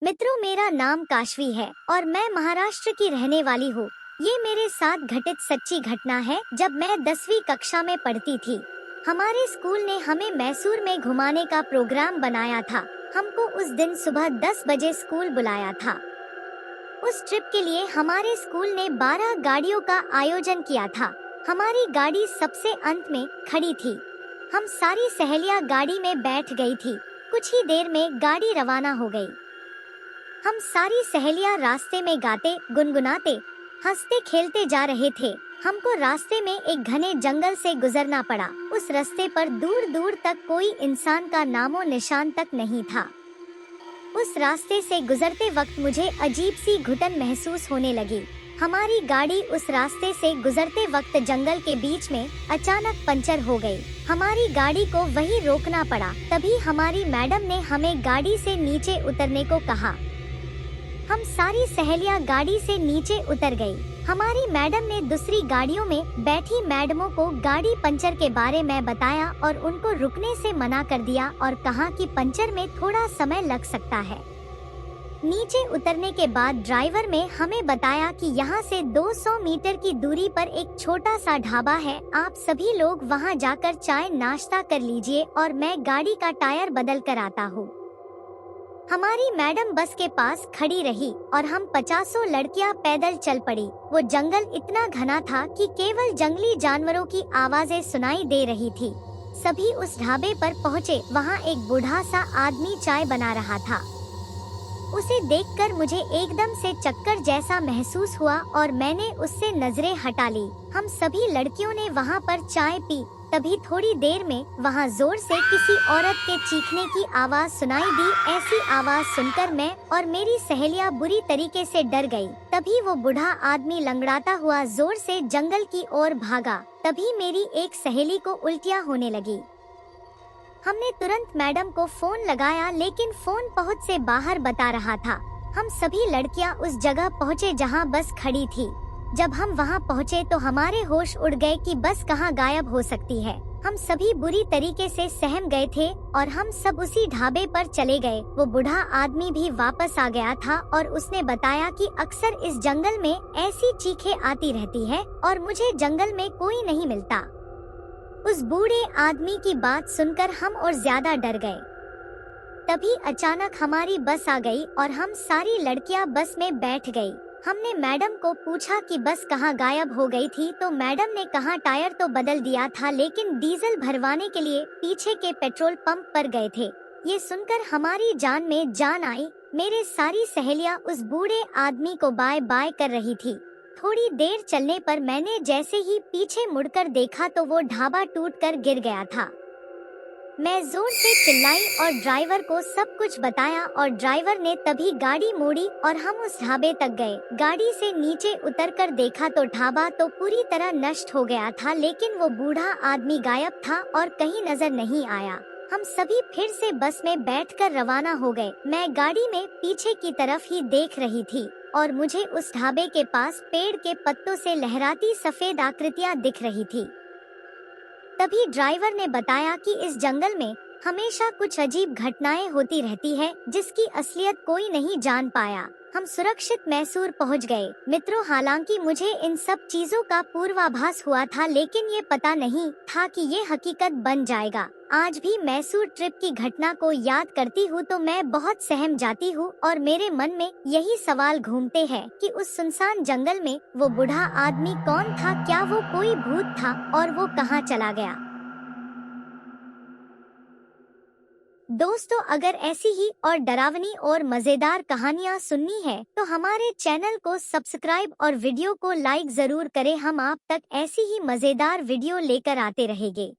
मित्रों, मेरा नाम काशवी है और मैं महाराष्ट्र की रहने वाली हूँ। ये मेरे साथ घटित सच्ची घटना है जब मैं 10वीं कक्षा में पढ़ती थी। हमारे स्कूल ने हमें मैसूर में घुमाने का प्रोग्राम बनाया था। हमको उस दिन सुबह 10 बजे स्कूल बुलाया था। उस ट्रिप के लिए हमारे स्कूल ने 12 गाड़ियों का आयोजन किया था। हमारी गाड़ी सबसे अंत में खड़ी थी। हम सारी सहेलियां गाड़ी में बैठ गई थी। कुछ ही देर में गाड़ी रवाना हो गई। हम सारी सहेलियां रास्ते में गाते गुनगुनाते हंसते खेलते जा रहे थे। हमको रास्ते में एक घने जंगल से गुजरना पड़ा। उस रास्ते पर दूर दूर तक कोई इंसान का नामो निशान तक नहीं था। उस रास्ते से गुजरते वक्त मुझे अजीब सी घुटन महसूस होने लगी। हमारी गाड़ी उस रास्ते से गुजरते वक्त जंगल के बीच में अचानक पंचर हो गई। हमारी गाड़ी को वहीं रोकना पड़ा। तभी हमारी मैडम ने हमें गाड़ी से नीचे उतरने को कहा। हम सारी सहेलियां गाड़ी से नीचे उतर गई। हमारी मैडम ने दूसरी गाड़ियों में बैठी मैडमों को गाड़ी पंचर के बारे में बताया और उनको रुकने से मना कर दिया और कहा कि पंचर में थोड़ा समय लग सकता है। नीचे उतरने के बाद ड्राइवर ने हमें बताया कि यहाँ से 200 मीटर की दूरी पर एक छोटा सा ढाबा है। आप सभी लोग वहाँ जाकर चाय नाश्ता कर लीजिए और मैं गाड़ी का टायर बदल कर आता हूँ। हमारी मैडम बस के पास खड़ी रही और हम 50 लड़कियां पैदल चल पड़ी। वो जंगल इतना घना था कि केवल जंगली जानवरों की आवाजें सुनाई दे रही थी। सभी उस ढाबे पर पहुँचे। वहाँ एक बूढ़ा सा आदमी चाय बना रहा था। उसे देखकर मुझे एकदम से चक्कर जैसा महसूस हुआ और मैंने उससे नजरें हटा ली। हम सभी लड़कियों ने वहाँ पर चाय पी। तभी थोड़ी देर में वहाँ जोर से किसी औरत के चीखने की आवाज सुनाई दी। ऐसी आवाज सुनकर मैं और मेरी सहेलियां बुरी तरीके से डर गई। तभी वो बूढ़ा आदमी लंगड़ाता हुआ जोर से जंगल की ओर भागा। तभी मेरी एक सहेली को उल्टियाँ होने लगी। हमने तुरंत मैडम को फोन लगाया, लेकिन फोन पहुंच से बाहर बता रहा था। हम सभी लड़कियां उस जगह पहुंचे जहां बस खड़ी थी। जब हम वहां पहुंचे तो हमारे होश उड़ गए कि बस कहां गायब हो सकती है। हम सभी बुरी तरीके से सहम गए थे और हम सब उसी ढाबे पर चले गए। वो बूढ़ा आदमी भी वापस आ गया था और उसने बताया कि अक्सर इस जंगल में ऐसी चीखें आती रहती है और मुझे जंगल में कोई नहीं मिलता। उस बूढ़े आदमी की बात सुनकर हम और ज्यादा डर गए। तभी अचानक हमारी बस आ गई और हम सारी लड़कियां बस में बैठ गई। हमने मैडम को पूछा कि बस कहाँ गायब हो गई थी, तो मैडम ने कहा टायर तो बदल दिया था, लेकिन डीजल भरवाने के लिए पीछे के पेट्रोल पंप पर गए थे। ये सुनकर हमारी जान में जान आई। मेरे सारी सहेलियां उस बूढ़े आदमी को बाय बाय कर रही थी। थोड़ी देर चलने पर मैंने जैसे ही पीछे मुड़कर देखा तो वो ढाबा टूटकर गिर गया था। मैं जोर से चिल्लाई और ड्राइवर को सब कुछ बताया और ड्राइवर ने तभी गाड़ी मोड़ी और हम उस ढाबे तक गए। गाड़ी से नीचे उतरकर देखा तो ढाबा तो पूरी तरह नष्ट हो गया था, लेकिन वो बूढ़ा आदमी गायब था और कहीं नजर नहीं आया। हम सभी फिर से बस में बैठकर रवाना हो गए। मैं गाड़ी में पीछे की तरफ ही देख रही थी और मुझे उस ढाबे के पास पेड़ के पत्तों से लहराती सफेद आकृतियां दिख रही थी। तभी ड्राइवर ने बताया कि इस जंगल में हमेशा कुछ अजीब घटनाएं होती रहती है, जिसकी असलियत कोई नहीं जान पाया। हम सुरक्षित मैसूर पहुंच गए। मित्रों, हालांकि मुझे इन सब चीजों का पूर्वाभास हुआ था, लेकिन ये पता नहीं था कि ये हकीकत बन जाएगा। आज भी मैसूर ट्रिप की घटना को याद करती हूँ तो मैं बहुत सहम जाती हूँ और मेरे मन में यही सवाल घूमते हैं कि उस सुनसान जंगल में वो बूढ़ा आदमी कौन था? क्या वो कोई भूत था और वो कहाँ चला गया? दोस्तों, अगर ऐसी ही और डरावनी और मजेदार कहानियाँ सुननी है तो हमारे चैनल को सब्सक्राइब और वीडियो को लाइक जरूर करें। हम आप तक ऐसी ही मजेदार वीडियो लेकर आते रहेंगे।